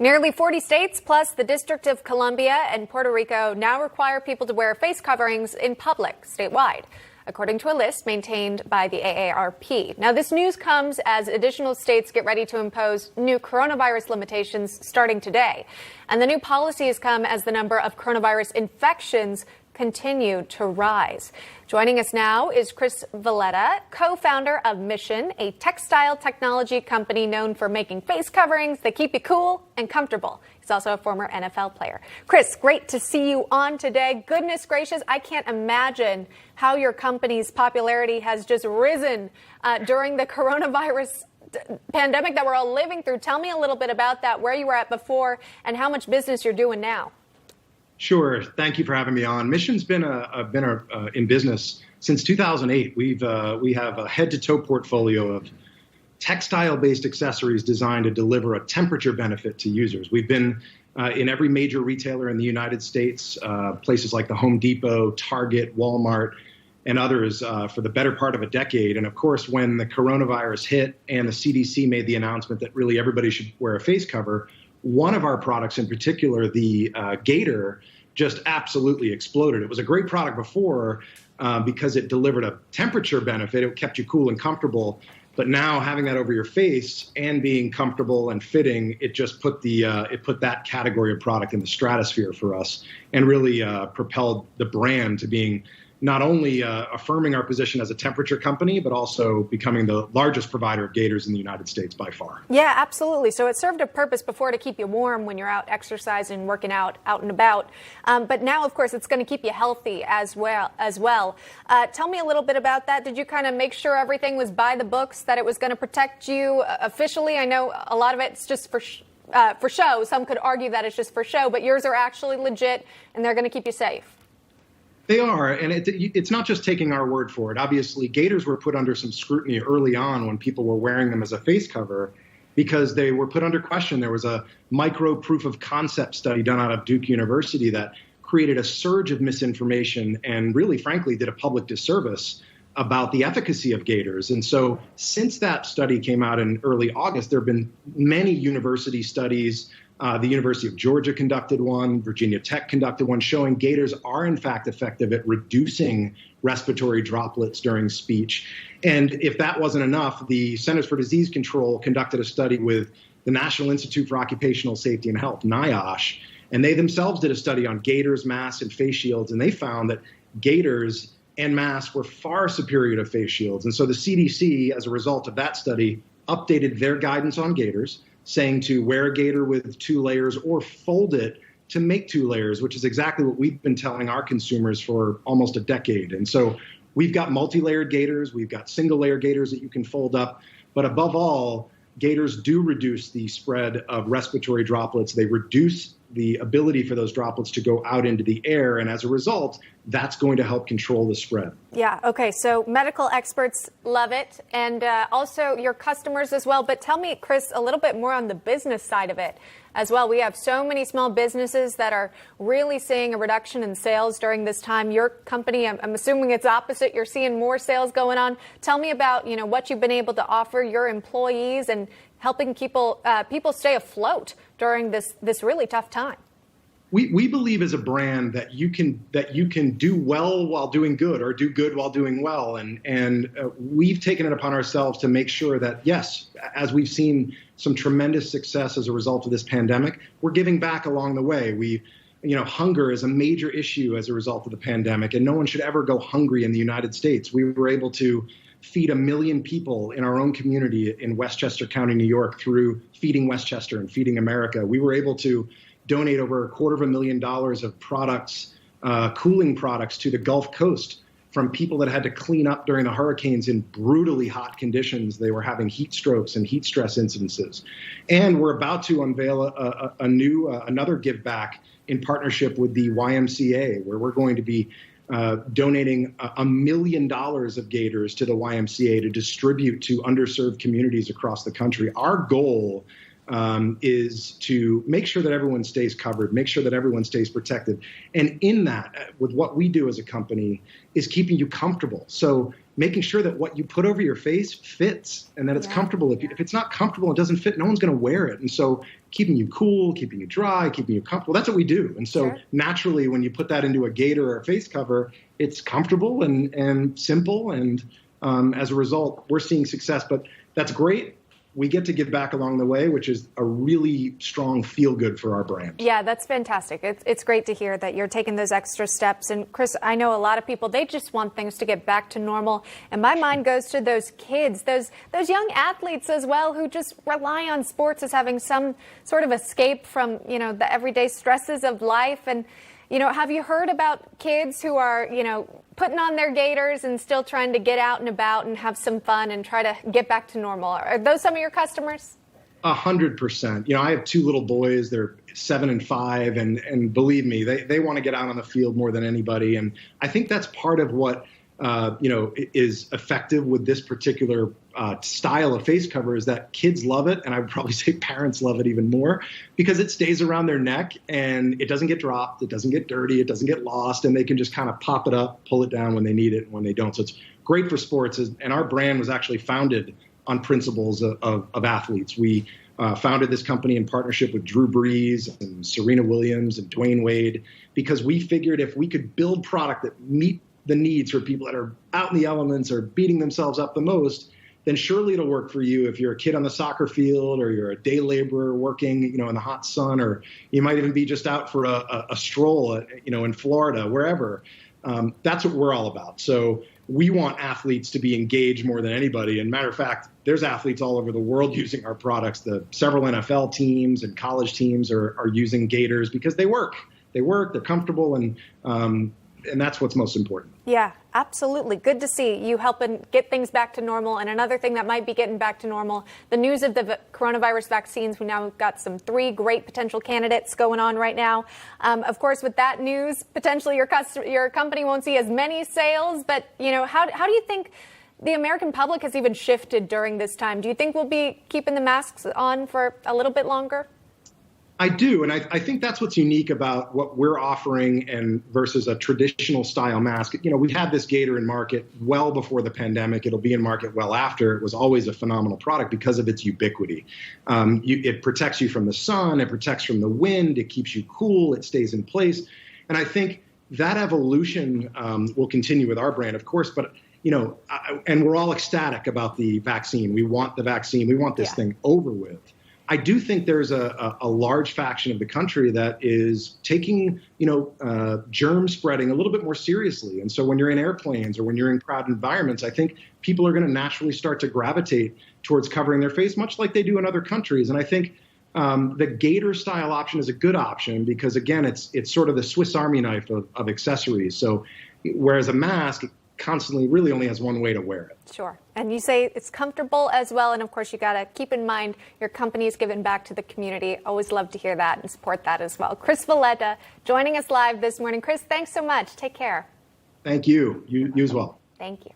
Nearly 40 states, plus the District of Columbia and Puerto Rico, now require people to wear face coverings in public statewide, according to a list maintained by the AARP. Now, this news comes as additional states get ready to impose new coronavirus limitations starting today. And the new policies come as the number of coronavirus infections continue to rise. Joining us now is Chris Valletta, co-founder of Mission, a textile technology company known for making face coverings that keep you cool and comfortable. He's also a former NFL player. Chris, great to see you on today. Goodness gracious, I can't imagine how your company's popularity has just risen during the coronavirus pandemic that we're all living through. Tell me a little bit about that, where you were at before, and how much business you're doing now. Sure. Thank you for having me on. Mission's been in business since 2008. We have a head-to-toe portfolio of textile-based accessories designed to deliver a temperature benefit to users. We've been in every major retailer in the United States, places like the Home Depot, Target, Walmart, and others for the better part of a decade. And of course, when the coronavirus hit and the CDC made the announcement that really everybody should wear a face cover, one of our products in particular, the Gaiter, just absolutely exploded. It was a great product before because it delivered a temperature benefit. It kept you cool and comfortable. But now having that over your face and being comfortable and fitting, it just put that category of product in the stratosphere for us and really propelled the brand to being not only affirming our position as a temperature company, but also becoming the largest provider of gaiters in the United States by far. Yeah, absolutely. So it served a purpose before to keep you warm when you're out exercising, working out and about. But now, of course, it's going to keep you healthy as well. Tell me a little bit about that. Did you kind of make sure everything was by the books, that it was going to protect you officially? I know a lot of it's just for show. Some could argue that it's just for show, but yours are actually legit and they're going to keep you safe. They are, and it's not just taking our word for it. Obviously, gaiters were put under some scrutiny early on when people were wearing them as a face cover because they were put under question. There was a micro proof of concept study done out of Duke University that created a surge of misinformation and really, frankly, did a public disservice about the efficacy of gaiters. And so since that study came out in early August, there have been many university studies. The University of Georgia conducted one, Virginia Tech conducted one, showing gaiters are in fact effective at reducing respiratory droplets during speech. And if that wasn't enough, the Centers for Disease Control conducted a study with the National Institute for Occupational Safety and Health, NIOSH, and they themselves did a study on gaiters, masks, and face shields, and they found that gaiters and masks were far superior to face shields. And so the CDC, as a result of that study, updated their guidance on gaiters, saying to wear a gaiter with 2 layers or fold it to make 2 layers, which is exactly what we've been telling our consumers for almost a decade. And so we've got multi-layered gaiters, we've got single-layer gaiters that you can fold up, but above all, gaiters do reduce the spread of respiratory droplets. They reduce the ability for those droplets to go out into the air, and as a result, that's going to help control the spread. Yeah, okay, so medical experts love it, and also your customers as well. But tell me, Chris, a little bit more on the business side of it as well. We have so many small businesses that are really seeing a reduction in sales during this time. Your company, I'm assuming it's opposite. You're seeing more sales going on. Tell me about, what you've been able to offer your employees and helping people stay afloat during this really tough time. We believe as a brand that you can do well while doing good, or do good while doing well, and we've taken it upon ourselves to make sure that, yes, as we've seen some tremendous success as a result of this pandemic, we're giving back along the way. Hunger is a major issue as a result of the pandemic, and no one should ever go hungry in the United States. We were able to feed 1 million people in our own community in Westchester County, New York, through Feeding Westchester and Feeding America. We were able to donate over $250,000 of products, cooling products, to the Gulf Coast from people that had to clean up during the hurricanes in brutally hot conditions. They were having heat strokes and heat stress incidences. And we're about to unveil another give back in partnership with the YMCA, where we're going to be donating $1 million of gaiters to the YMCA to distribute to underserved communities across the country. Our goal is to make sure that everyone stays covered, make sure that everyone stays protected. And in that, with what we do as a company, is keeping you comfortable. So making sure that what you put over your face fits and that it's comfortable. If it's not comfortable, it doesn't fit, no one's going to wear it. And so keeping you cool, keeping you dry, keeping you comfortable, that's what we do. And so naturally, when you put that into a gaiter or a face cover, it's comfortable and simple. And as a result, we're seeing success. But that's great. We get to give back along the way, which is a really strong feel-good for our brand. Yeah, that's fantastic. It's great to hear that you're taking those extra steps. And Chris, I know a lot of people, they just want things to get back to normal. And my mind goes to those kids, those young athletes as well, who just rely on sports as having some sort of escape from, the everyday stresses of life. And, have you heard about kids who are, putting on their gaiters and still trying to get out and about and have some fun and try to get back to normal? Are those some of your customers? 100%. I have 2 little boys. They're 7 and 5, and believe me, they want to get out on the field more than anybody. And I think that's part of what is effective with this particular style of face cover, is that kids love it, and I would probably say parents love it even more, because it stays around their neck and it doesn't get dropped, it doesn't get dirty, it doesn't get lost, and they can just kind of pop it up, pull it down when they need it and when they don't. So it's great for sports, and our brand was actually founded on principles of athletes. We founded this company in partnership with Drew Brees and Serena Williams and Dwayne Wade, because we figured if we could build product that meet the needs for people that are out in the elements or beating themselves up the most, then surely it'll work for you if you're a kid on the soccer field, or you're a day laborer working, in the hot sun, or you might even be just out for a stroll, in Florida, wherever. That's what we're all about. So we want athletes to be engaged more than anybody. And matter of fact, there's athletes all over the world using our products. The several NFL teams and college teams are using gaiters because they work. They're comfortable, and that's what's most important. Yeah, absolutely. Good to see you helping get things back to normal. And another thing that might be getting back to normal, the news of the coronavirus vaccines. We now got some 3 great potential candidates going on right now. Of course, with that news, potentially your company won't see as many sales. But, how do you think the American public has even shifted during this time? Do you think we'll be keeping the masks on for a little bit longer? I do, and I think that's what's unique about what we're offering and versus a traditional style mask. We had this gaiter in market well before the pandemic. It'll be in market well after. It was always a phenomenal product because of its ubiquity. It protects you from the sun, it protects from the wind, it keeps you cool, it stays in place. And I think that evolution will continue with our brand, of course, but and we're all ecstatic about the vaccine. We want the vaccine. We want this thing over with. I do think there's a large faction of the country that is taking, germ spreading a little bit more seriously. And so when you're in airplanes or when you're in crowded environments, I think people are going to naturally start to gravitate towards covering their face, much like they do in other countries. And I think the gaiter style option is a good option because, again, it's sort of the Swiss Army knife of accessories. So whereas a mask constantly really only has one way to wear it. Sure. And you say it's comfortable as well. And of course, you got to keep in mind your company is giving back to the community. Always love to hear that and support that as well. Chris Valletta joining us live this morning. Chris, thanks so much. Take care. Thank you. You as well. Thank you.